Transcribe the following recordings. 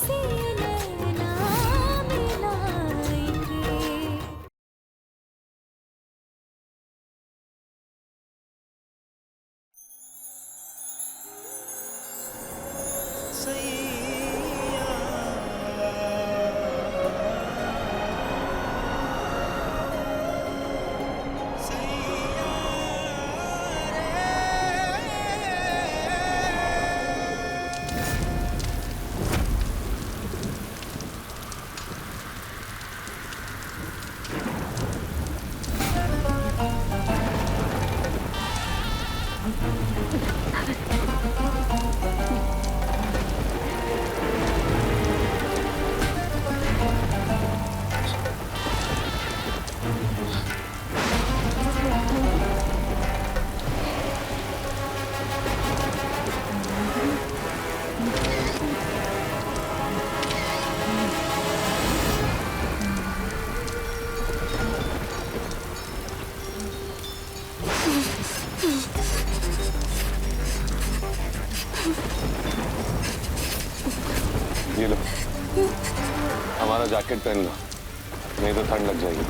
तुझसे नैना मिलाएंगे। ये लो, हमारा जैकेट पहन लो, नहीं तो ठंड लग जाएगी।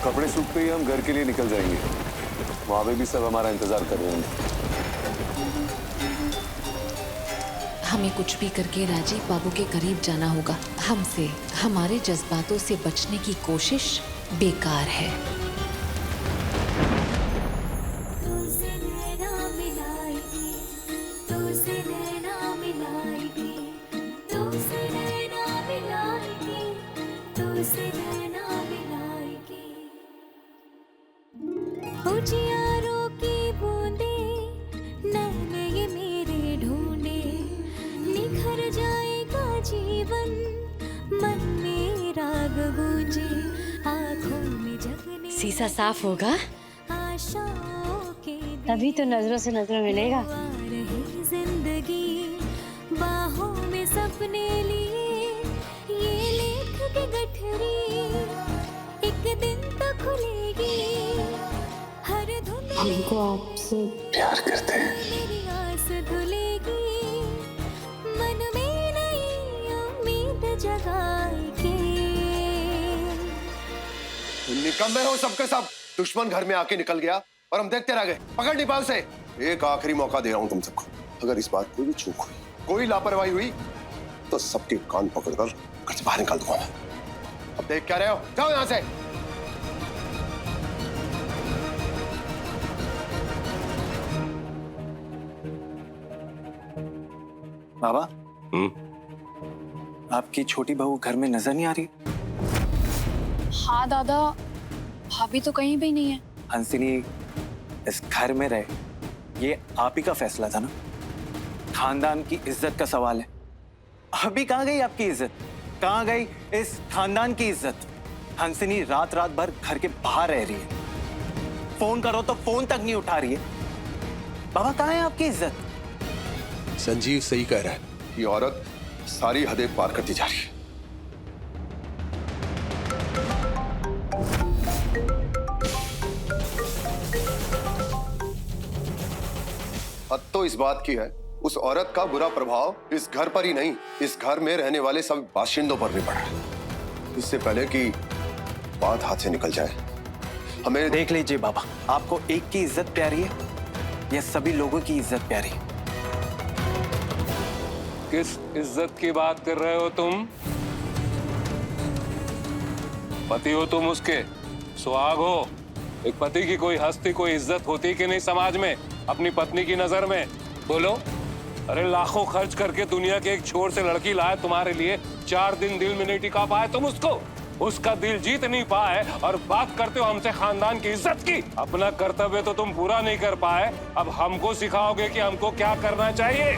कपड़े सूखते ही हम घर के लिए निकल जाएंगे। वहां पे भी सब हमारा इंतजार कर रहे होंगे। हमें कुछ भी करके राजीव बाबू के करीब जाना होगा। हमसे हमारे जज्बातों से बचने की कोशिश बेकार है। तुझसे नैना मिलाएंगे, तुझसे नैना मिलाएंगे, तुझसे नैना मिलाएंगे, तुझसे नैना मिलाएंगे। उजियारों की बूंदें नैन ये मेरे ढूंढे, निखर जाएगा जीवन, मन में राग गूंजे, आँखों में जगने शीशा साफ होगा आशाओं के तभी तो नजरों से नजर मिलेगा। आ रही जिंदगी, बाहों में सपने लिए, ये लेख की गठरी एक दिन तो खुलेगी। हर धुन हमको आपसे प्यार करते हैं। मेरी आस धुलेगी, मन में नई उम्मीद जगाएगी। निकम्मे हो सबके सब। दुश्मन घर में आके निकल गया और हम देखते रह गए। पकड़ नहीं पाए उसे। एक आखिरी मौका दे रहा हूं तुम सबको। अगर इस बात कोई भी चूक हुई, कोई लापरवाही हुई, तो सबके कान पकड़कर घर से बाहर निकाल दूंगा। अब देख क्या रहे हो? जाओ यहां से। बाबा, आपकी छोटी बहू घर में नजर नहीं आ रही? हाँ दादा, भाभी तो कहीं भी नहीं है। हंसिनी इस घर में रहे, ये आप ही का फैसला था ना। खानदान की इज्जत का सवाल है। अभी कहाँ गई आपकी इज्जत? कहाँ गई इस खानदान की इज्जत? हंसिनी रात रात भर घर के बाहर रह रही है। फोन करो तो फोन तक नहीं उठा रही है। बाबा, कहाँ है आपकी इज्जत? संजीव सही कह रहा है। ये औरत सारी हदें पार करती जा रही है। हद तो इस बात की है, उस औरत का बुरा प्रभाव इस घर पर ही नहीं, इस घर में रहने वाले सब बाशिंदों पर भी पड़ा है। इससे पहले कि बात हाथ से निकल जाए, हमें देख लीजिए बाबा, आपको एक की इज्जत प्यारी है या सभी लोगों की इज्जत प्यारी है? किस इज्जत की बात कर रहे हो तुम? पति हो तुम उसके, सुहाग हो। एक पति की कोई हस्ती, कोई इज्जत होती कि नहीं समाज में अपनी पत्नी की नजर में? बोलो। अरे लाखों खर्च करके दुनिया के एक छोर से लड़की लाए तुम्हारे लिए, 4 दिन दिल में नहीं टिका पाए तुम उसको। उसका दिल जीत नहीं पाए और बात करते हो हमसे खानदान की इज्जत की। अपना कर्तव्य तो तुम पूरा नहीं कर पाए, अब हमको सिखाओगे कि हमको क्या करना चाहिए।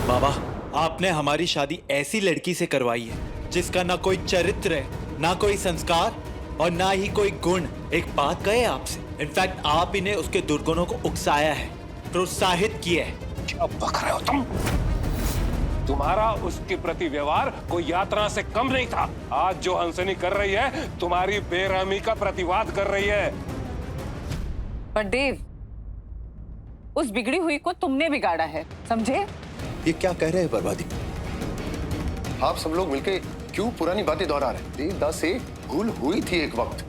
बाबा, आपने हमारी शादी ऐसी लड़की से करवाई है जिसका ना कोई चरित्र है, ना कोई संस्कार और ना ही कोई गुण। एक बात कहे आपसे, इनफैक्ट आप इन्हें उसके दुर्गुणों को उकसाया है, प्रोत्साहित किया है। क्या बक रहे हो तुम? तुम्हारा उसके प्रति व्यवहार कोई यात्रा से कम नहीं था। आज जो हंसनी कर रही है तुम्हारी बेरहमी का प्रतिवाद कर रही है। पर देव, उस बिगड़ी हुई को तुमने बिगाड़ा है, समझे? ये क्या कह रहे हैं बर्बादी? आप सब लोग मिलके क्यों पुरानी बातें दोहरा रहे हैं? देवदास से भूल हुई थी एक वक्त,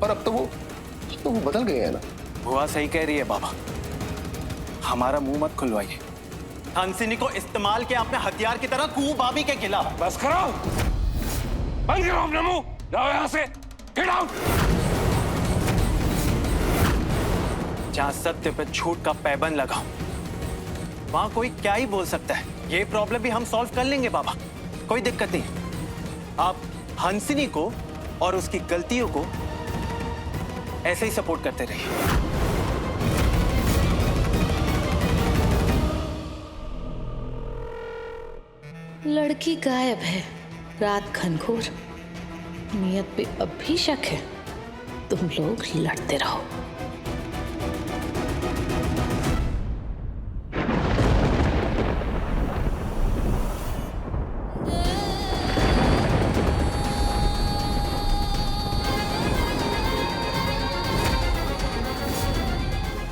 पर अब तो वो बदल गए हैं ना। बुआ सही कह रही है बाबा, हमारा मुंह मत खुलवाइए। हंसिनी को इस्तेमाल किया आपने हथियार की तरह कूं भाभी के खिलाफ। बस करो, बंद करो अपना मुंह, जाओ यहाँ से, गेट आउट। जहां सत्य पे झूठ का पैबंद लगाओ, वहां कोई क्या ही बोल सकता है। ये प्रॉब्लम भी हम सॉल्व कर लेंगे बाबा, कोई दिक्कत नहीं। आप हंसिनी को और उसकी गलतियों को ऐसे ही सपोर्ट करते रहिए। लड़की गायब है, रात घनघोर, नियत पे अब भी शक है। तुम लोग लड़ते रहो।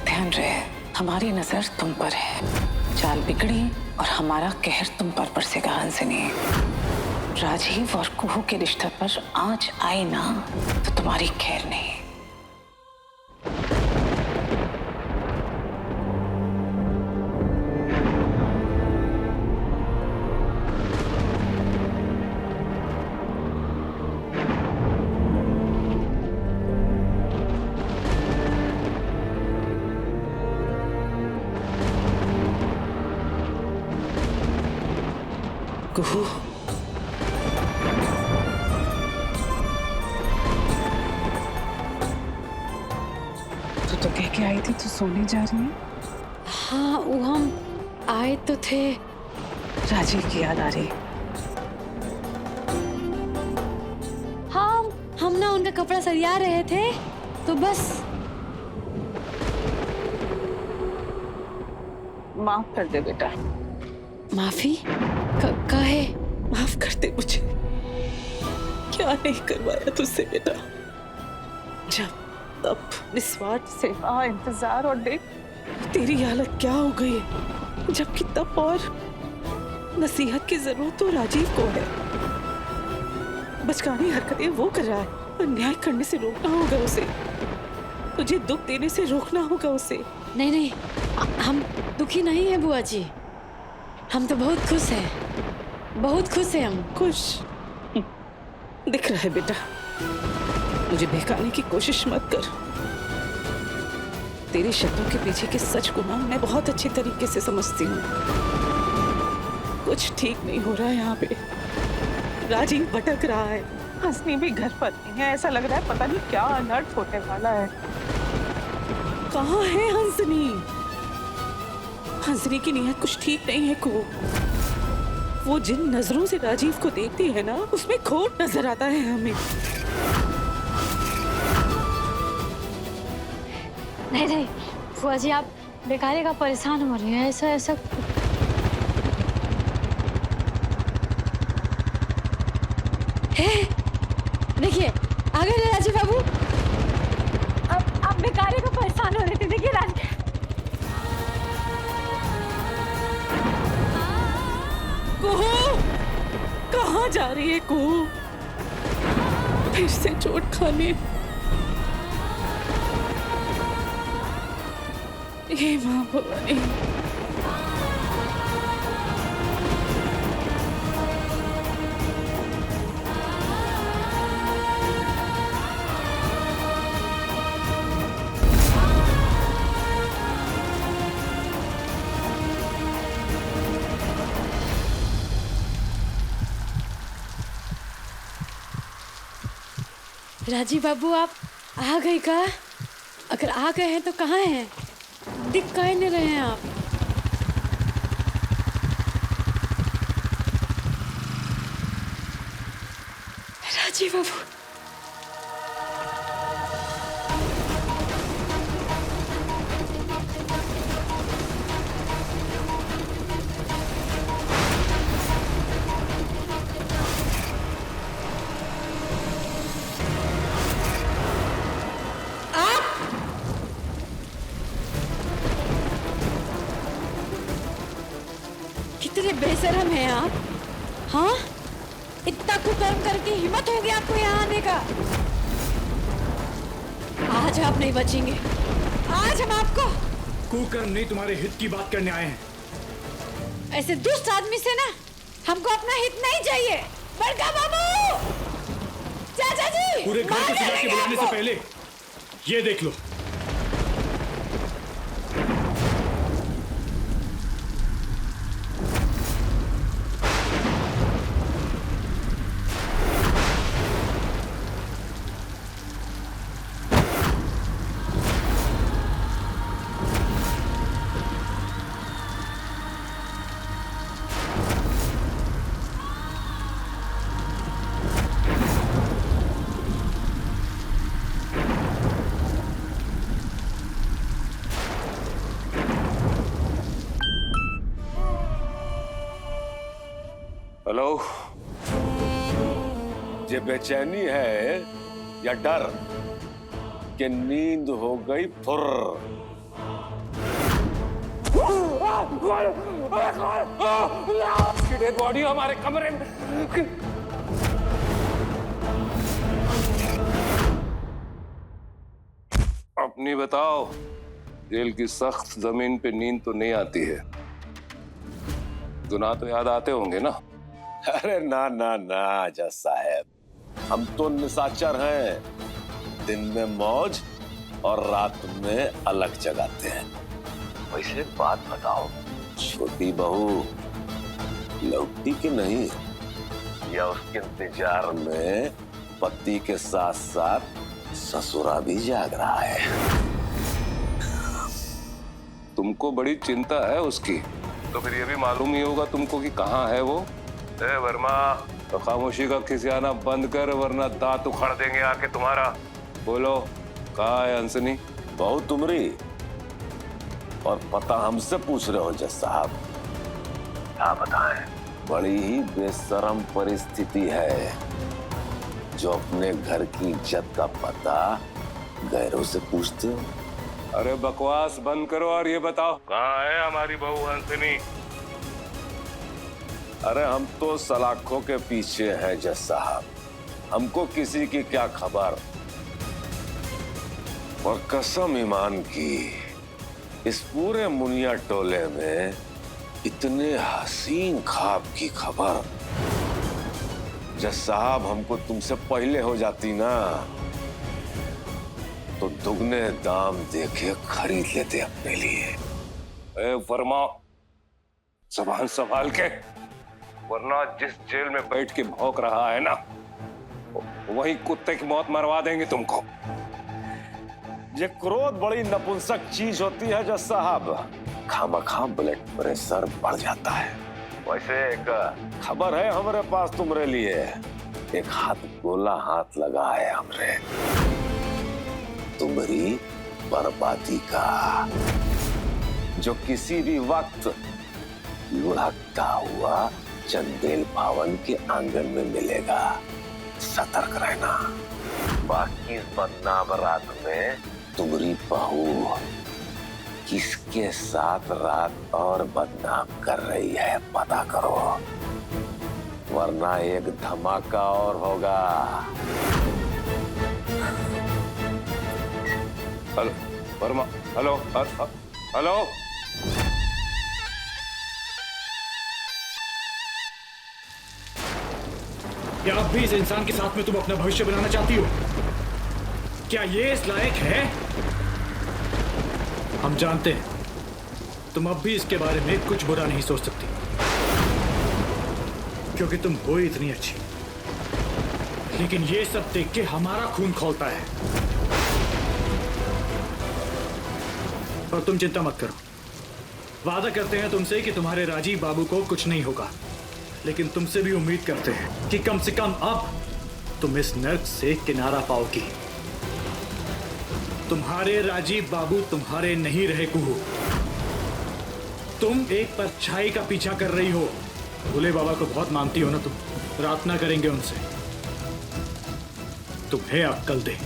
ध्यान रहे, हमारी नजर तुम पर है। चाल बिगड़ी और हमारा कहर तुम पर बरसेगा हंसिनी। राजीव और कुहू के रिश्ते पर आंच आई ना तो तुम्हारी खैर नहीं। कुहू, तू तो कह के आई थी तू सोने जा रही है। हाँ, वो हम आए तो थे। राजीव की याद आ रही। हाँ, हम ना उनका कपड़ा सरिया रहे थे तो बस। माफ कर दे बेटा। माफी काहे? माफ कर दे मुझे। क्या नहीं करवाया तुझसे बेटा, जब तब निस्वार्थ से इंतजार और देख तेरी हालत क्या हो गई है, जबकि तब और नसीहत की जरूरत तो राजीव को है। बचकानी हरकतें वो कर रहा है, अन्याय करने से रोकना होगा उसे, तुझे दुख देने से रोकना होगा उसे। नहीं नहीं, हम दुखी नहीं है बुआ जी, हम तो बहुत खुश हैं, बहुत खुश हैं हम। खुश दिख रहा है बेटा, मुझे बहकाने की कोशिश मत कर। तेरी शब्दों के पीछे के सच को ना मैं बहुत अच्छी तरीके से समझती हूँ। कुछ ठीक नहीं हो रहा है यहाँ पे, राजीव भटक रहा है। हंसनी भी घर पर नहीं है, ऐसा लग रहा है पता नहीं क्या अनर्थ होने वाला है। कहाँ है हंसनी? हंसनी की नीयत कुछ ठीक नहीं है को। वो जिन नजरों से राजीव को देखती है ना, उसमें खोट नजर आता है हमें। नहीं नहीं बुआ जी, आप बेकारे का परेशान हो रही हैं, ऐसा ऐसा। देखिए आ गए राजीव बाबू। अब आप बेकारे का परेशान हो रहे थे। देखिए राजीव, कुहू, कहाँ जा रही है कुहू? फिर से चोट खाने। हे माँ भवानी, राजीव बाबू आप आ गए का? अगर आ गए हैं तो कहाँ हैं? दिख काहे नहीं रहे हैं आप? राजीव बाबू कितने बेशरम हैं आप? हाँ, इतना कुकर्म करके हिम्मत हो गया आपको यहाँ आने का? आज आप नहीं बचेंगे। आज हम आपको कुकर्म नहीं, तुम्हारे हित की बात करने आए हैं। ऐसे दुष्ट आदमी से ना हमको अपना हित नहीं चाहिए। बड़का बाबू, चाचा जी, पूरे घर को सजा के बुलाने से पहले ये देख लो। हेलो, ये बेचैनी है या डर कि नींद हो गई फुर? डेड बॉडी हमारे कमरे में। अपनी बताओ, जेल की सख्त जमीन पे नींद तो नहीं आती है, गुनाह तो याद आते होंगे ना? अरे ना ना ना जज साहब, हम तो निशाचर हैं, दिन में मौज और रात में अलग जगाते हैं। वैसे बात बताओ, छोटी बहू लौटी कि नहीं, या उसके इंतजार में पति के साथ साथ ससुरा भी जाग रहा है? तुमको बड़ी चिंता है उसकी, तो फिर ये भी मालूम ही होगा तुमको कि कहाँ है वो। ए वर्मा, तो खामोशी का खिसियाना बंद कर, वरना दांत उखाड़ देंगे आके तुम्हारा। बोलो, कहाँ है हंसनी? बहू तुमरी, और पता हमसे पूछ रहे हो जज साहब? क्या बताएं, बड़ी ही बेशरम परिस्थिति है, जो अपने घर की इज्जत का पता गैरों से पूछते हो। अरे बकवास बंद करो और ये बताओ, कहाँ है हमारी बहू हंसनी? अरे हम तो सलाखों के पीछे हैं जज साहब, हमको किसी की क्या खबर। और कसम ईमान की, इस पूरे मुनिया टोले में इतने हसीन ख्वाब की खबर जज साहब हमको तुमसे पहले हो जाती ना, तो दुगने दाम देके खरीद लेते अपने लिए। ए वर्मा, ज़बान संभाल के, वरना जिस जेल में बैठ के भौंक रहा है ना, वही कुत्ते की मौत मरवा देंगे तुमको। ये क्रोध बड़ी नपुंसक चीज होती है जज साहब, खामखा ब्लड प्रेशर बढ़ जाता है। वैसे एक खबर है हमारे पास तुम्हारे लिए, एक हाथ गोला हाथ लगा है हमरे तुम्हारी बर्बादी का, जो किसी भी वक्त लुढ़कता हुआ चंदेल भवन के आंगन में मिलेगा। सतर्क रहना। बाकी इस बदनाम रात में तुम्हारी बहू किसके साथ रात और बदनाम कर रही है पता करो, वरना एक धमाका और होगा। Hello Verma, hello hello. क्या अब भी इस इंसान के साथ में तुम अपना भविष्य बनाना चाहती हो? क्या ये इस लायक है? हम जानते हैं तुम अब भी इसके बारे में कुछ बुरा नहीं सोच सकती, क्योंकि तुम हो इतनी अच्छी। लेकिन ये सब देख के हमारा खून खौलता है। और तुम चिंता मत करो, वादा करते हैं तुमसे कि तुम्हारे राजीव बाबू को कुछ नहीं होगा, लेकिन तुमसे भी उम्मीद करते हैं कि कम से कम अब तुम इस नर्क से किनारा पाओगी। तुम्हारे राजीव बाबू तुम्हारे नहीं रहे कुहू। तुम एक परछाई का पीछा कर रही हो। भोले बाबा को बहुत मानती हो ना तुम, प्रार्थना करेंगे उनसे तुम्हें अक्ल दे।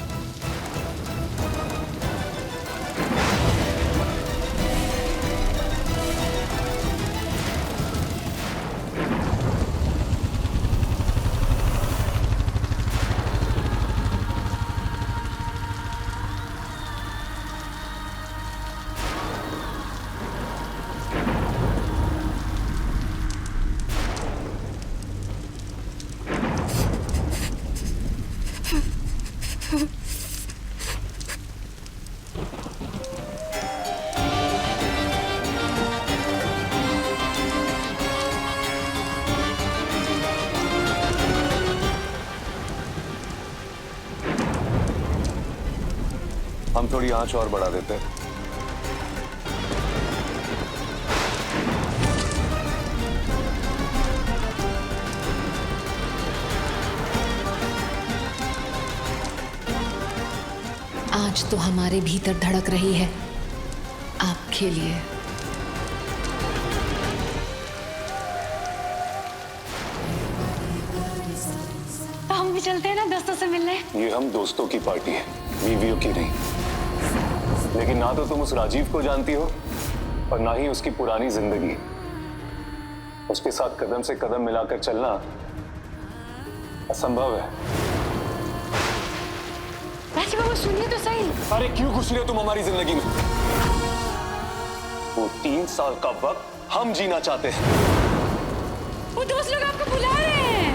हम थोड़ी आंच और बढ़ा देते हैं। आज तो हमारे भीतर धड़क रही है आपके लिए। तो हम भी चलते हैं ना दोस्तों से मिलने। ये हम दोस्तों की पार्टी है, बीवियों की नहीं। लेकिन ना तो तुम उस राजीव को जानती हो और ना ही उसकी पुरानी जिंदगी। उसके साथ कदम से कदम मिलाकर चलना असंभव है। राजीव बाबू सुनिए तो सही। अरे क्यों घुस रहे हो तुम हमारी जिंदगी में? वो 3 साल का वक्त हम जीना चाहते हैं। वो दोस्त लोग आपको बुला रहे हैं।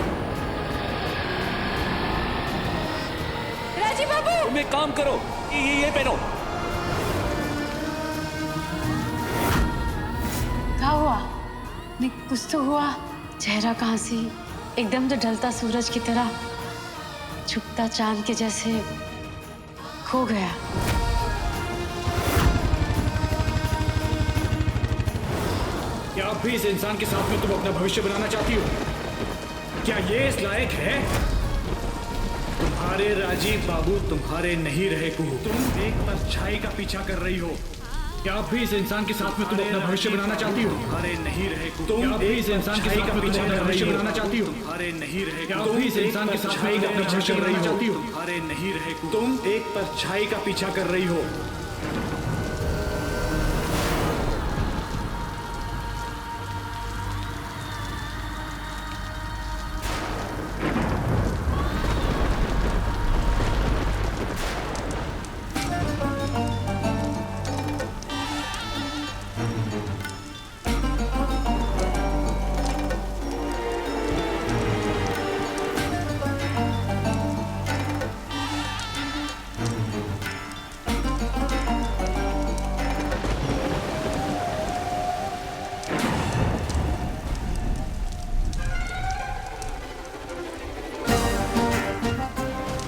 राजीव बाबू तुम एक काम करो, ये पहनो। क्या हुआ? नहीं कुछ तो हुआ। चेहरा कहाँ से एकदम तो ढलता सूरज की तरह, छुपता चांद के जैसे खो गया। क्या अब भी इस इंसान के साथ में तुम अपना भविष्य बनाना चाहती हो? क्या ये इस लायक है? तुम्हारे राजीव बाबू तुम्हारे नहीं रहे कुहू। तुम एक परछाई का पीछा कर रही हो। क्या अब भी इस इंसान के साथ में तुम अपना भविष्य बनाना चाहती हो? तुम्हारे नहीं रहे कुहू। तुम भी इस इंसान के साथ में तुम अपना भविष्य बनाना चाहती हो? तुम्हारे नहीं रहे कुहू। तुम इस इंसान के साथ में अपना भविष्य बनाना चाहती हो? तुम्हारे नहीं रहे कुहू। तुम एक परछाई का पीछा कर रही हो।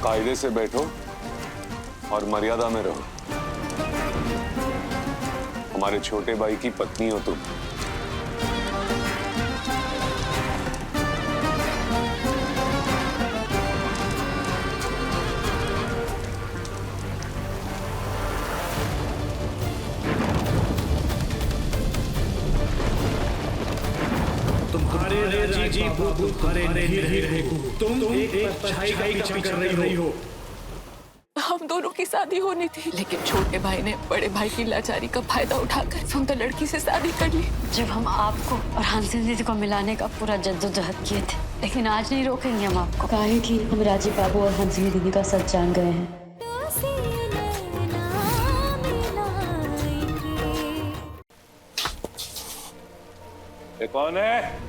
कायदे से बैठो और मर्यादा में रहो। हमारे छोटे भाई की पत्नी हो तुम। तुम्हारे राजीव बाबू तुम्हारे नहीं रहे कुहू। तुम एक परछाई का पीछा कर रही हो। हम दोनों की शादी होनी थी, लेकिन छोटे भाई ने बड़े भाई की लाचारी का फायदा उठाकर सुंदर लड़की से शादी कर ली। जब हम आपको और हंसिनी दीदी को मिलाने का पूरा जद्दोजहद किए थे, लेकिन आज नहीं रोकेंगे हम आपको। काहे कि हम राजीव बाबू और हंसिनी दीदी का सच जान गए हैं। ये कौन है?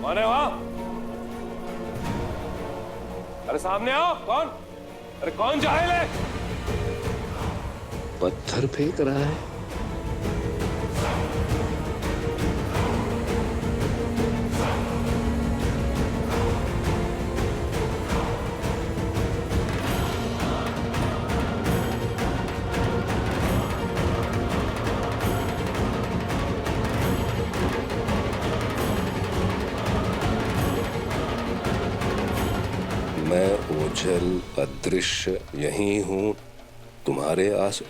कौन है वहां? अरे सामने आओ। कौन? अरे कौन जाहिल है? पत्थर फेंक रहा है। ओझल अदृश्य यहीं हूं तुम्हारे आस।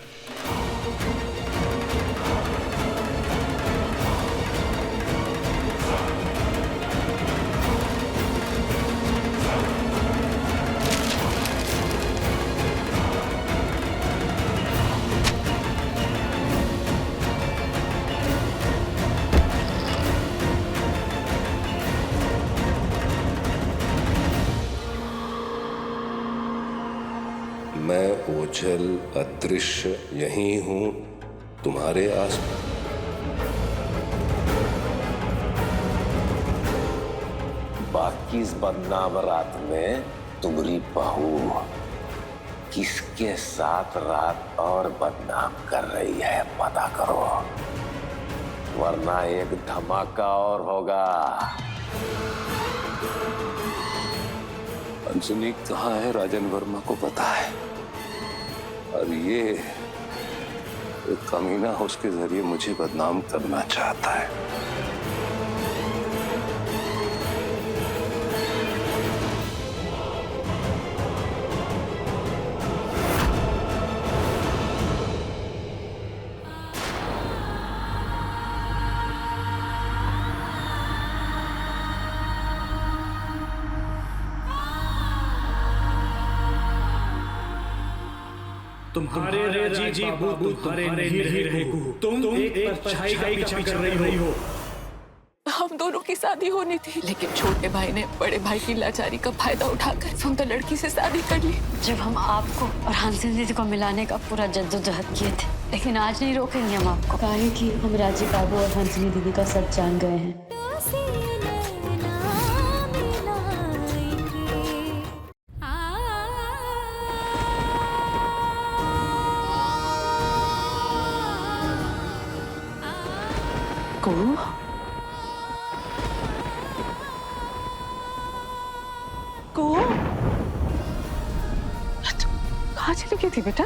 मैं ओझल अदृश्य यहीं हूं तुम्हारे आस। बाकी इस बदनाम रात में तुम्हारी बहू किसके साथ रात और बदनाम कर रही है पता करो, वरना एक धमाका और होगा। अंजनी कहाँ है राजन वर्मा को पता है, और ये एक कमीना उसके जरिए मुझे बदनाम करना चाहता है। तुम्हारे राजीव बाबू तुम्हारे नहीं रहे कुहू। तुम एक परछाई का पीछा कर रही हो। हम दोनों की शादी होनी थी, लेकिन छोटे भाई ने बड़े भाई की लाचारी का फायदा उठाकर सुंदर लड़की से शादी कर ली। जब हम आपको और हंसिनी दीदी को मिलाने का पूरा जद्दोजहद किए थे, लेकिन आज नहीं रोकेंगे हम आपको। काहे कि हम राजीव बाबू और हंसिनी दीदी का सच जान गए हैं। कुहू, कुहू, कहाँ चली गई थी बेटा?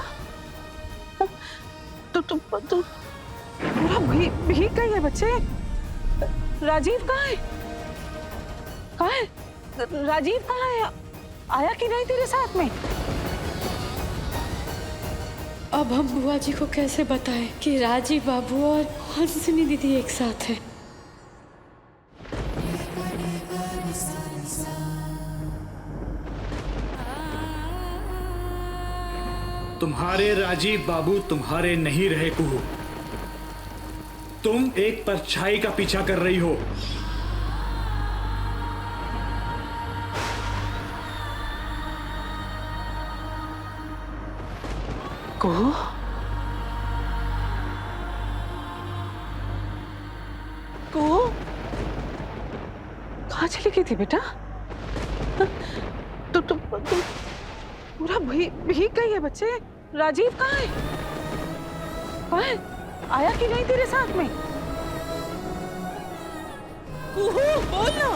तो पूरा भीग गई है बच्चे। राजीव कहाँ है? कहाँ है? राजीव कहाँ है? आया कि नहीं तेरे साथ में? अब हम बुआ जी को कैसे बताएं कि राजीव बाबू और हंसिनी दीदी एक साथ हैं? तुम्हारे राजीव बाबू तुम्हारे नहीं रहे कुहू। तुम एक परछाई का पीछा कर रही हो। कुहू, कुहू, कहाँ चली गई थी बेटा? तो पूरा भीग गई है बच्चे। राजीव कहाँ है? कहाँ है? आया कि नहीं तेरे साथ में? कुहू, बोल ना।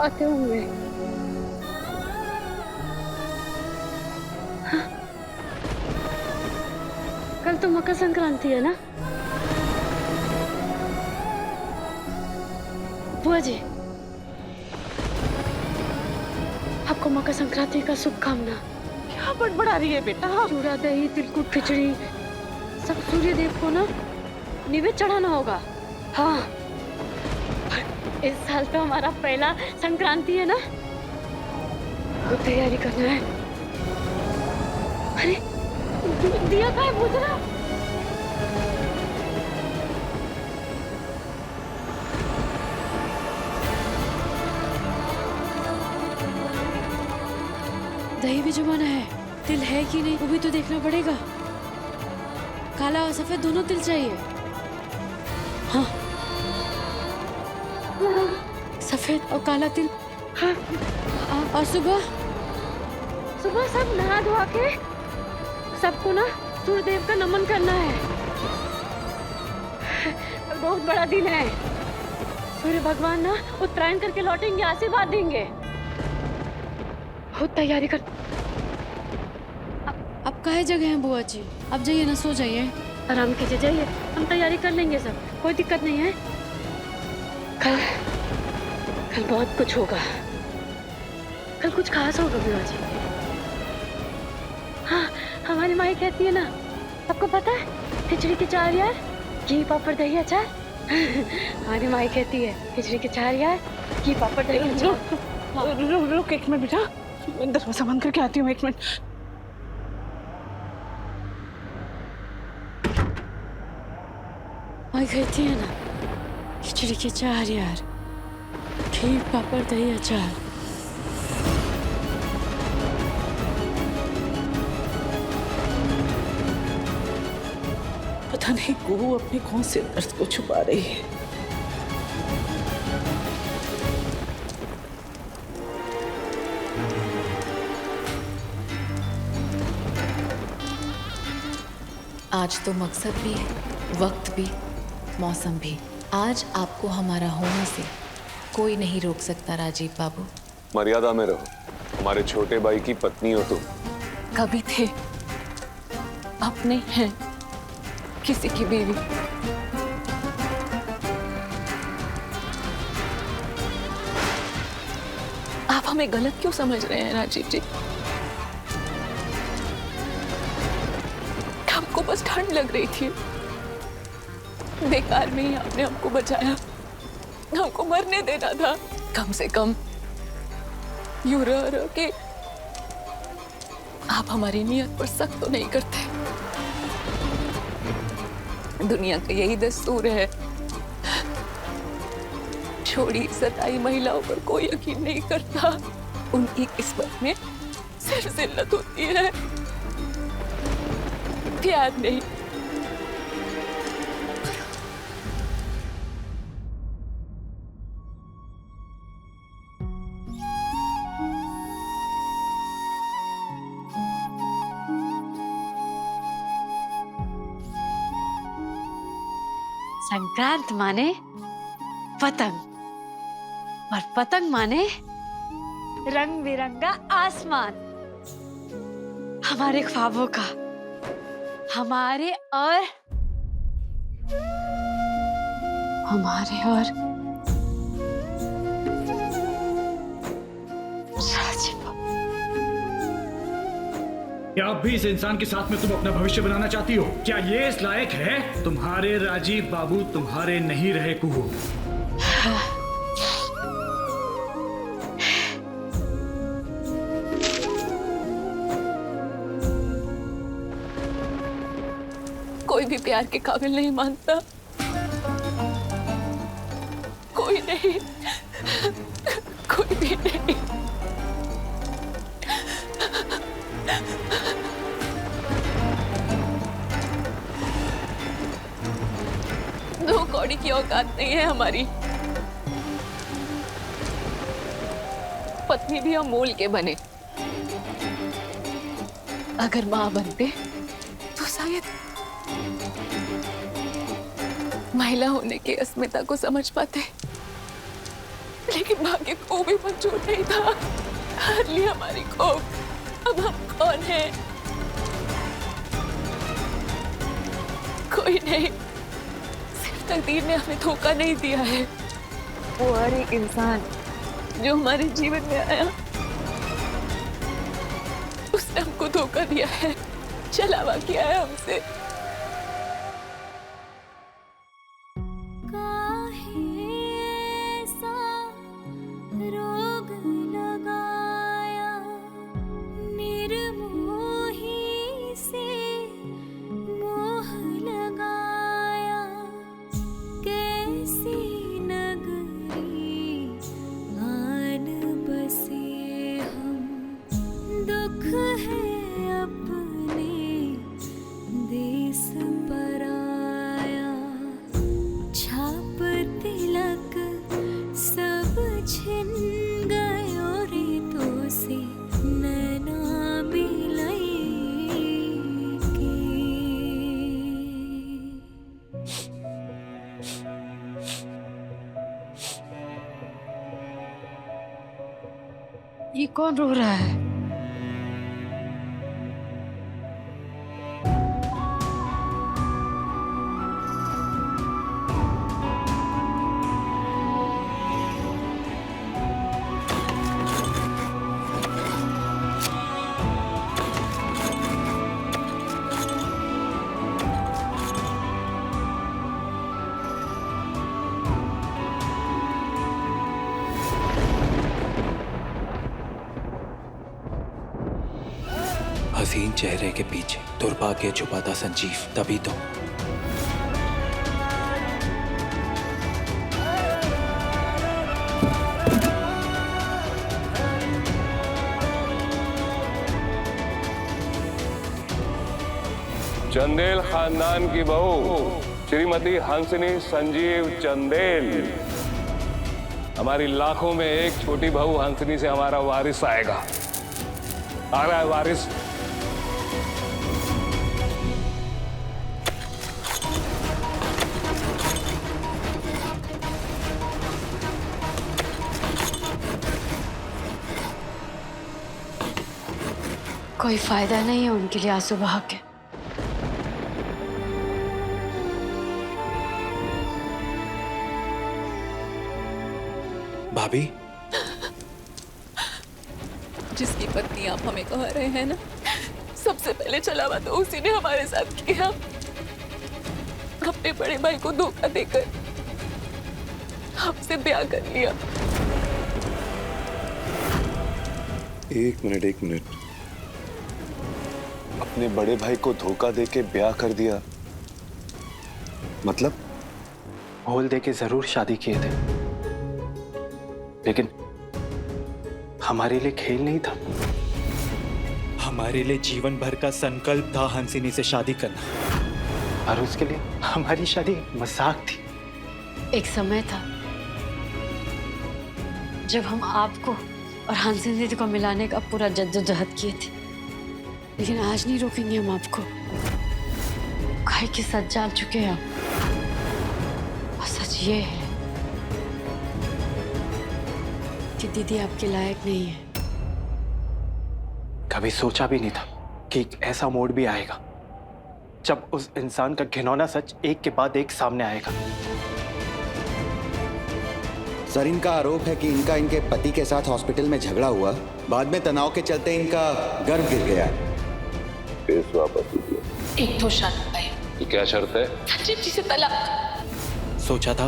आते होंगे। कल तो मकर संक्रांति है ना बुआ जी? आपको मकर संक्रांति का शुभकामना। क्या बड़बड़ा रही है बेटा? चूड़ा, दही, तिलकुट, खिचड़ी सब सूर्य देव को ना निवेद चढ़ाना होगा। हाँ, इस साल तो हमारा पहला संक्रांति है ना, तो तैयारी करना है। अरे दिया कहाँ है? बुझ रहा। दही भी जमाना है, तिल है कि नहीं वो भी तो देखना पड़ेगा। काला और सफेद दोनों तिल चाहिए। हाँ, सफेद और काला तिल। हाँ, और सुबह सब नहा धोआ के सबको ना सूर्य देव का नमन करना है। बहुत बड़ा दिन है। सूर्य भगवान ना उत्तरायण करके लौटेंगे, आशीर्वाद देंगे। बहुत तैयारी कर। अब काहे जगह है बुआ जी? अब जाइए ना, सो जाइए, आराम कीजिए, जाइए। हम तैयारी कर लेंगे सब, कोई दिक्कत नहीं है। कल बहुत कुछ होगा। कल कुछ खास होगा बुआ जी। हाँ, हमारी माँ कहती है ना, आपको पता है, खिचड़ी के 4 यार, घी पापड़ दही अचार। हमारी माँ कहती है खिचड़ी के 4 यार, घी पापड़ दही अचार। रुक 1 मिनट बेटा, मैं दरवाजा बंद करके आती हूँ, 1 मिनट। माँ कहती है ना, खिचड़ी के 4 यार, घी पापड़ दही अचार। पता नहीं कुहू अपने कौन से दर्द को छुपा रही है। आज तो मकसद भी है, वक्त भी, मौसम भी। आज आपको हमारा होने से कोई नहीं रोक सकता राजीव बाबू। मर्यादा में रहो, हमारे छोटे भाई की पत्नी हो तुम। कभी थे, अपने हैं, किसी की बीवी। आप हमें गलत क्यों समझ रहे हैं राजीव जी? हमको बस ठंड लग रही थी, बेकार में ही आपने हमको बचाया। हमको मरने देना था। कम से कम यूं रह के आप हमारी नियत पर शक तो नहीं करते। दुनिया का यही दस्तूर है, छोड़ी सताई महिलाओं पर कोई यकीन नहीं करता। उनकी किस्मत में सिर्फ जिल्लत होती है, प्यार नहीं। संक्रांत माने पतंग, और पतंग माने रंग बिरंगा आसमान। हमारे ख्वाबों का, हमारे और राजीव। क्या अब भी इस इंसान के साथ में तुम अपना भविष्य बनाना चाहती हो? क्या ये इस लायक है? तुम्हारे राजीव बाबू तुम्हारे नहीं रहे कुहू। कोई भी प्यार के काबिल नहीं मानता, कोई नहीं, कोई भी नहीं। दो कौड़ी की औकात नहीं है हमारी। पत्नी भी हम मोल के बने। अगर मां बनते तो शायद महिला होने की अस्मिता को समझ पाते, लेकिन भाग्य को भी मंजूर नहीं था। हार ली हमारी खोप। अब हम कौन हैं? कोई नहीं, सिर्फ तकदीर ने हमें धोखा नहीं दिया है। वो हर एक इंसान जो हमारे जीवन में आया, उसने हमको धोखा दिया है, छलावा किया है हमसे। ये कौन रो रहा है? हसीन चेहरे के पीछे दुर्भाग्य छुपा था संजीव, तभी तो। चंदेल खानदान की बहू श्रीमती हंसनी संजीव चंदेल। हमारी लाखों में एक छोटी बहू हंसनी से हमारा वारिस आएगा। आ रहा है वारिस। कोई फायदा नहीं है उनके लिए आंसू बहा के। भाभी, जिसकी पत्नी आप हमें कह रहे हैं ना, सबसे पहले चला हुआ तो उसी ने हमारे साथ किया। अपने बड़े भाई को धोखा देकर हमसे ब्याह कर लिया। एक मिनट। अपने बड़े भाई को धोखा देके ब्याह कर दिया मतलब? होल दे के जरूर शादी किए थे, लेकिन हमारे लिए खेल नहीं था। हमारे लिए जीवन भर का संकल्प था हंसिनी से शादी करना, और उसके लिए हमारी शादी मजाक थी। एक समय था जब हम आपको और हंसिनी दीदी को मिलाने का पूरा जद्दोजहद किए थे, लेकिन आज नहीं रोकेंगे हम आपको। खाई के साथ जाल चुके हैं आप। और सच ये है कि दीदी आपके लायक नहीं है। कभी सोचा भी नहीं था कि एक ऐसा मोड़ भी आएगा जब उस इंसान का घिनौना सच एक के बाद एक सामने आएगा। सर, इनका आरोप है कि इनका इनके पति के साथ हॉस्पिटल में झगड़ा हुआ, बाद में तनाव के चलते इनका गर्भ गिर गया। केस वापस लीजिए। एक तो शर्त है। ये क्या शर्त है? संजीव जी से तलाक। सोचा था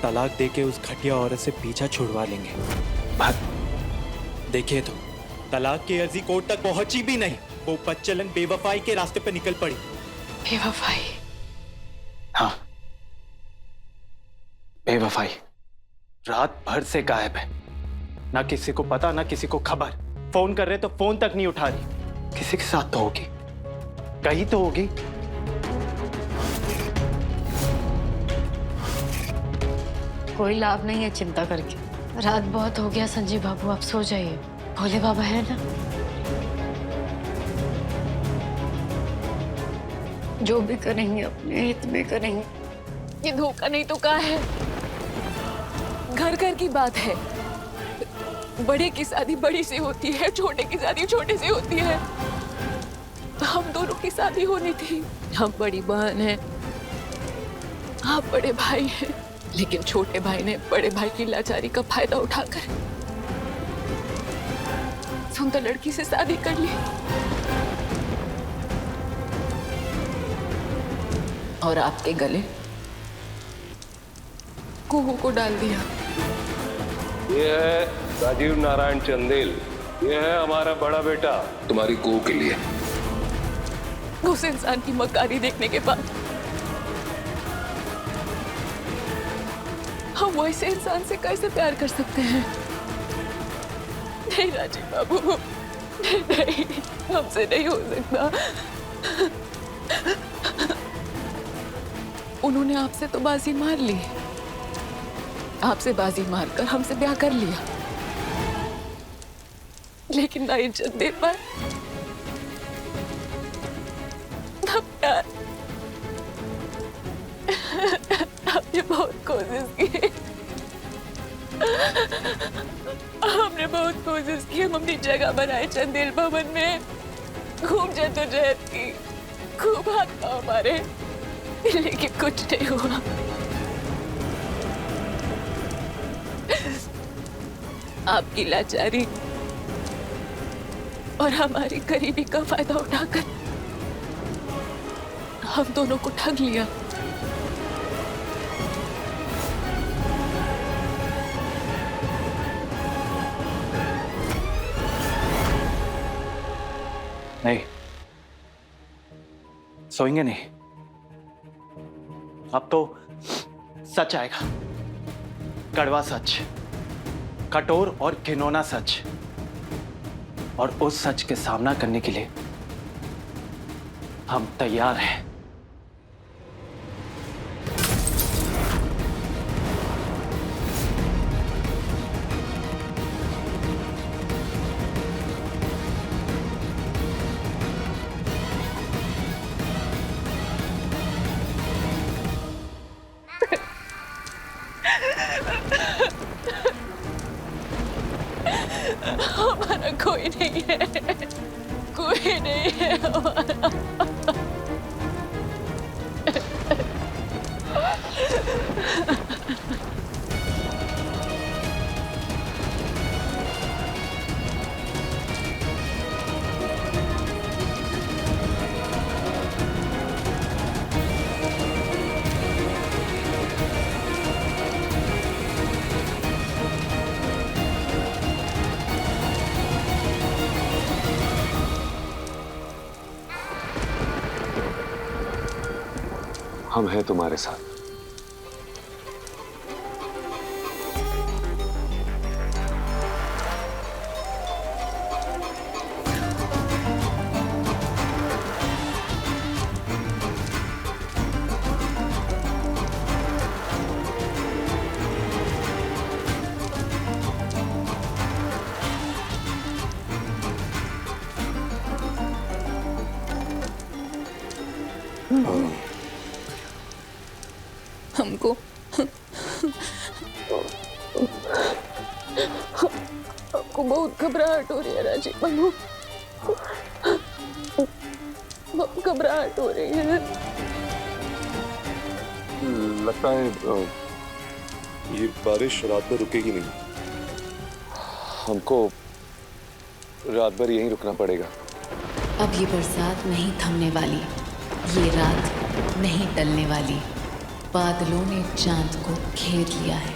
तलाक देके उस घटिया औरत से पीछा छुड़वा लेंगे, पर देखिए तो तलाक की अर्जी कोर्ट तक पहुंची भी नहीं। वो बदचलन बेवफाई के रास्ते पर निकल पड़ी। बेवफाई? हाँ, बेवफाई। रात भर से गायब है, ना किसी को पता ना किसी को खबर। फोन कर रहे तो फोन तक नहीं उठा रही। किसी के साथ तो होगी, कहीं तो होगी। कोई लाभ नहीं है चिंता करके। रात बहुत हो गया संजीव बाबू, आप सो जाइए। भोले बाबा है ना? जो भी करेंगे अपने हित में करेंगे। ये धोखा नहीं तो क्या है? घर घर की बात है। बड़े की शादी बड़ी से होती है, छोटे की शादी छोटे से होती है। हम दोनों की शादी होनी थी। हम बड़ी बहन हैं, आप बड़े भाई हैं, लेकिन छोटे भाई ने बड़े भाई की लाचारी का फायदा उठाकर सुंदर लड़की से शादी कर ली और आपके गले कुहू को डाल दिया। ये है राजीव नारायण चंदेल, ये है हमारा बड़ा बेटा। तुम्हारी कुहू के लिए। उस इंसान की मक्कारी देखने के बाद हम वैसे इंसान से कैसे प्यार कर सकते हैं? नहीं राजीव बाबू, नहीं, हमसे नहीं हो सकता। उन्होंने आपसे तो बाजी मार ली, आपसे बाजी मारकर हमसे ब्याह कर लिया, लेकिन ना इज्जत दे पाए ना प्यार। हमने बहुत कोशिश की, हमने बहुत कोशिश की। हम अपनी जगह बनाए चंदेल भवन में, खूब जद्दोजहद की, खूब हाथ पांव मारे, लेकिन कुछ नहीं हुआ। आपकी लाचारी और हमारी गरीबी का फायदा उठाकर हम दोनों को ठग लिया। नहीं, सोएंगे नहीं। अब तो सच आएगा, कड़वा सच, कठोर और घिनौना सच। और उस सच के सामना करने के लिए हम तैयार हैं। हमारा कोई नहीं है, कोई नहीं है हमारा। हम हैं तुम्हारे साथ। हमको बहुत घबराहट हो रही है राजीव बाबू, बहुत घबराहट हो रही है। लगता है ये बारिश रात भर रुकेगी नहीं। हमको रात भर यहीं रुकना पड़ेगा। अब ये बरसात नहीं थमने वाली, ये रात नहीं टलने वाली। बादलों ने चांद को घेर लिया है।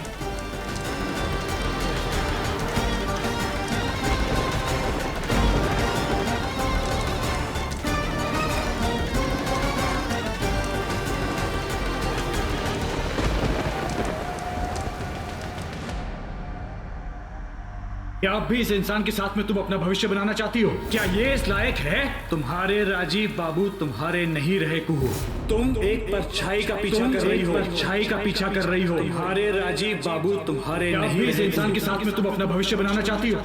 क्या अब भी इस इंसान के साथ में तुम अपना भविष्य बनाना चाहती हो? क्या ये इस लायक है? तुम्हारे राजीव बाबू तुम्हारे नहीं रहे कुहू। तुम एक परछाई का पीछा कर रही हो, परछाई का पीछा कर रही हो। तुम्हारे राजीव बाबू तुम्हारे नहीं रहे। इस इंसान के साथ में तुम अपना भविष्य बनाना चाहती हो?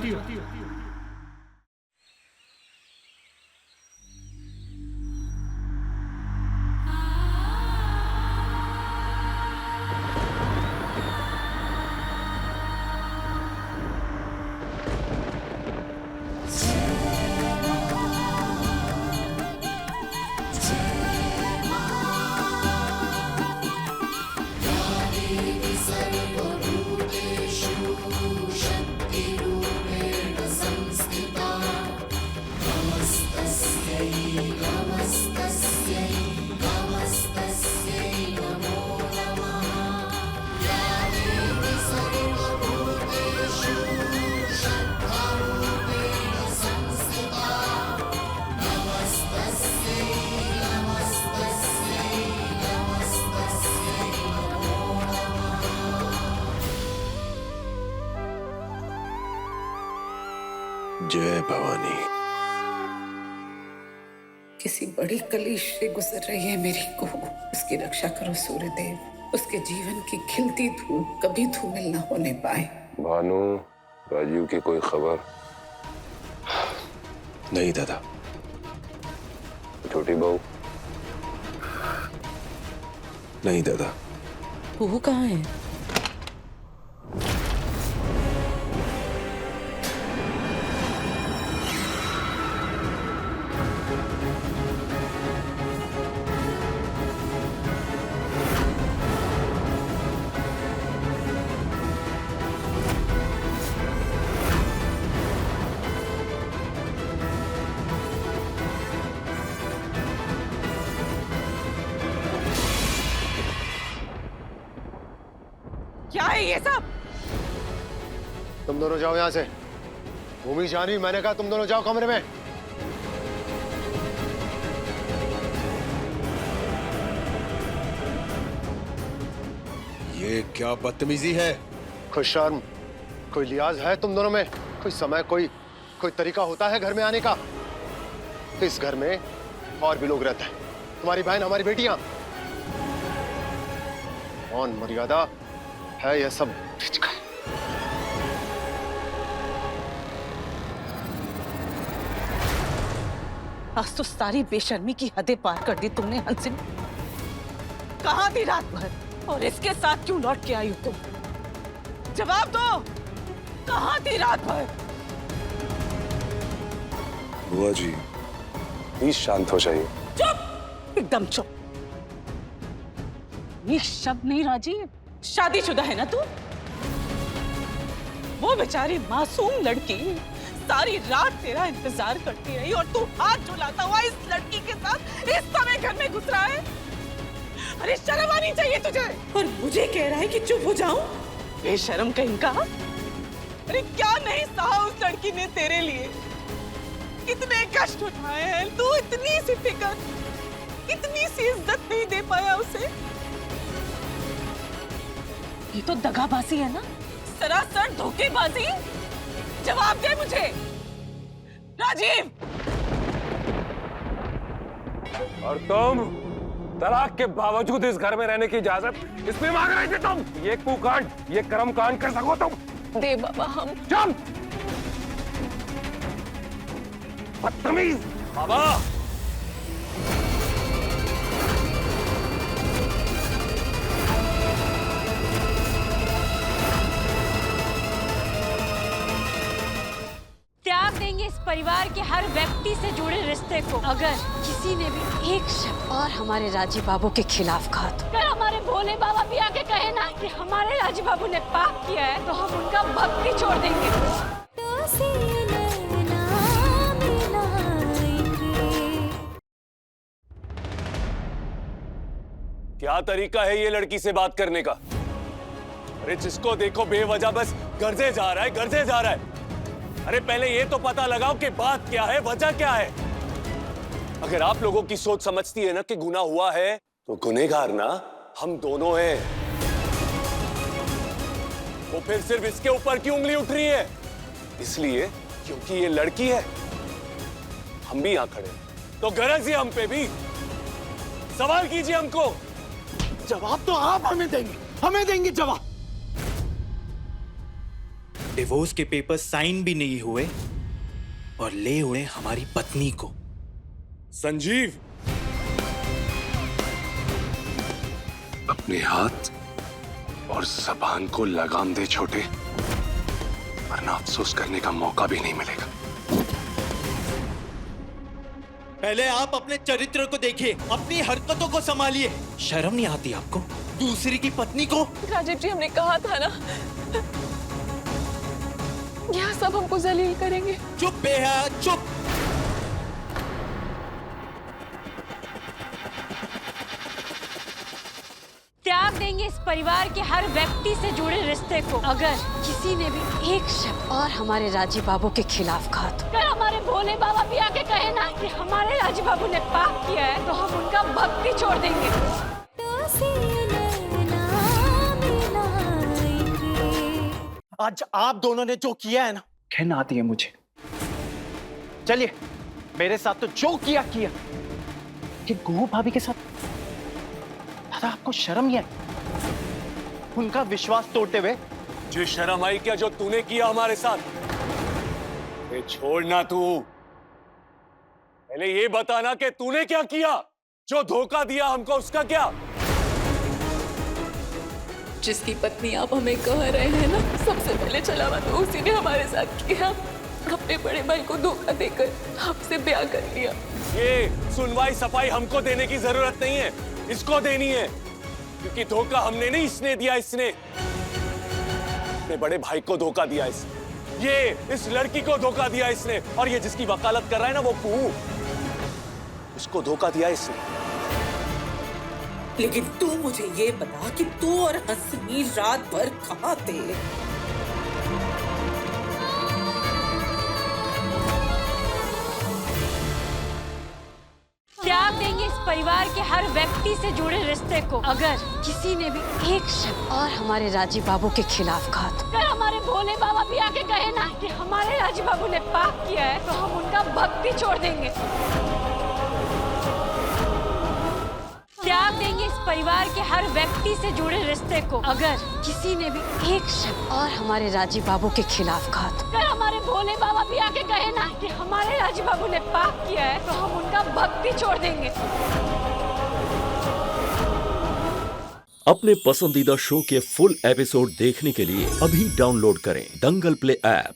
जय भवानी। किसी बड़ी कलीश से गुजर रही है मेरी को। उसकी रक्षा करो सूर्यदेव। उसके जीवन की खिलती धूप कभी धूमिल न होने पाए। भानु, राजीव की कोई खबर? नहीं दादा। छोटी बहू? नहीं दादा। वो कहाँ है? क्या है ये सब? तुम दोनों जाओ यहाँ से। भूमि जानी, मैंने कहा तुम दोनों जाओ कमरे में। ये क्या बदतमीजी है? कोई शर्म, कोई लिहाज है तुम दोनों में? कोई समय, कोई तरीका होता है घर में आने का? इस घर में और भी लोग रहते हैं, तुम्हारी बहन, हमारी बेटियां। कौन मर्यादा है यह सब? आज तो सारी बेशर्मी की हदें पार कर दी तुमने हंसिन। कहाँ थी रात भर और इसके साथ क्यों लौट के आई हो तुम? जवाब दो, कहाँ थी रात भर? बुआ जी प्लीज शांत हो जाइए। चुप, एकदम चुप। ये शब्द नहीं राजीव, शादीशुदा है ना तू? वो बेचारी मासूम लड़की सारी रात तेरा इंतजार करती रही और तू हाथ झुलाता हुआ इस लड़की के साथ इस समय घर में घुस रहा है। अरे शर्म आनी चाहिए तुझे। और मुझे कह रहा है कि चुप हो जाऊं? बेशर्म कहीं का। अरे क्या नहीं सहा उस लड़की ने तेरे लिए, कितने कष्ट उठाए हैं। तू इतनी सी फिक्र, इतनी सी इज्जत नहीं दे पाया उसे। ये तो दगाबाजी है ना, सरासर धोखेबाजी। जवाब दे मुझे राजीव। और तुम तलाक के बावजूद इस घर में रहने की इजाजत इसलिए मांग रहे थे तुम? ये कुकांड, ये कर्मकांड कर सको तुम? दे बाबा हम। चुप! बदतमीज! बाबा! त्याग देंगे इस परिवार के हर व्यक्ति से जुड़े रिश्ते को अगर किसी ने भी एक शब्द और हमारे राजीव बाबू के खिलाफ कहा तो। अगर हमारे भोले बाबा भी आके कहे ना कि हमारे राजीव बाबू ने पाप किया है तो हम उनका भक्ति छोड़ देंगे। तो सीना मिलाएंगे। क्या तरीका है ये लड़की से बात करने का? अरे जिसको देखो बेवजह बस गर्जे जा रहा है, गर्जे जा रहा है। अरे पहले ये तो पता लगाओ कि बात क्या है, वजह क्या है। अगर आप लोगों की सोच समझती है ना कि गुनाह हुआ है तो गुनहगार ना हम दोनों हैं। वो फिर सिर्फ इसके ऊपर क्यों उंगली उठ रही है? इसलिए क्योंकि ये लड़की है। हम भी यहां खड़े हैं तो गरज है हम पे भी। सवाल कीजिए हमको। जवाब तो आप हमें देंगे जवाब। डिवोर्स के पेपर साइन भी नहीं हुए और ले उड़े हमारी पत्नी को। संजीव, अपने हाथ और जबान को लगाम दे छोटे, वरना अफसोस करने का मौका भी नहीं मिलेगा। पहले आप अपने चरित्र को देखिए, अपनी हरकतों को संभालिए। शर्म नहीं आती आपको? दूसरी की पत्नी को। राजीव जी हमने कहा था ना, यहाँ सब हमको जलील करेंगे। चुप बेहया, चुप। त्याग देंगे इस परिवार के हर व्यक्ति से जुड़े रिश्ते को अगर किसी ने भी एक शब्द और हमारे राजीव बाबू के खिलाफ कहा तो। अगर हमारे भोले बाबा भी आके कहे ना कि हमारे राजीव बाबू ने पाप किया है तो हम उनका भक्ति छोड़ देंगे। तो सीना मिलाएंगे। आज आप दोनों ने जो किया है ना, कहना आती है मुझे। चलिए मेरे साथ तो जो किया कि गुहू भाभी के साथ। दादा आपको शर्म ही है? उनका विश्वास तोड़ते हुए। जो शर्म आई क्या जो तूने किया हमारे साथ? ये छोड़ना तू। पहले ये बताना कि तूने क्या किया, जो धोखा दिया हमको उसका क्या? जिसकी पत्नी आप हमें कह रहे हैं ना, सबसे पहले चलावा तो उसी ने हमारे साथ किया। अपने बड़े भाई को धोखा देकर आपसे ब्याह कर लिया। ये सुनवाई सफाई हमको देने की जरूरत नहीं है, इसको देनी है। क्योंकि धोखा हमने नहीं, इसने दिया। इसने अपने बड़े भाई को धोखा दिया, इसने ये इस लड़की को धोखा दिया इसने। और ये जिसकी वकालत कर रहा है ना वो कुहू, उसको धोखा दिया इसने। लेकिन तू मुझे ये बता कि तू और हंसनी रात भर कहाँ थे? त्याग देंगे इस परिवार के हर व्यक्ति से जुड़े रिश्ते को अगर किसी ने भी एक शब्द और हमारे राजीव बाबू के खिलाफ कहा, अगर हमारे भोले बाबा भी आके कहे ना कि हमारे राजीव बाबू ने पाप किया है, तो हम उनका भक्ति छोड़ देंगे, त्याग देंगे इस परिवार के हर व्यक्ति से जुड़े रिश्ते को। अगर किसी ने भी एक शब्द और हमारे राजीव बाबू के खिलाफ कहा, अगर हमारे भोले बाबा भी आके कहे ना कि हमारे राजीव बाबू ने पाप किया है, तो हम उनका भक्ति छोड़ देंगे। अपने पसंदीदा शो के फुल एपिसोड देखने के लिए अभी डाउनलोड करें दंगल प्ले ऐप।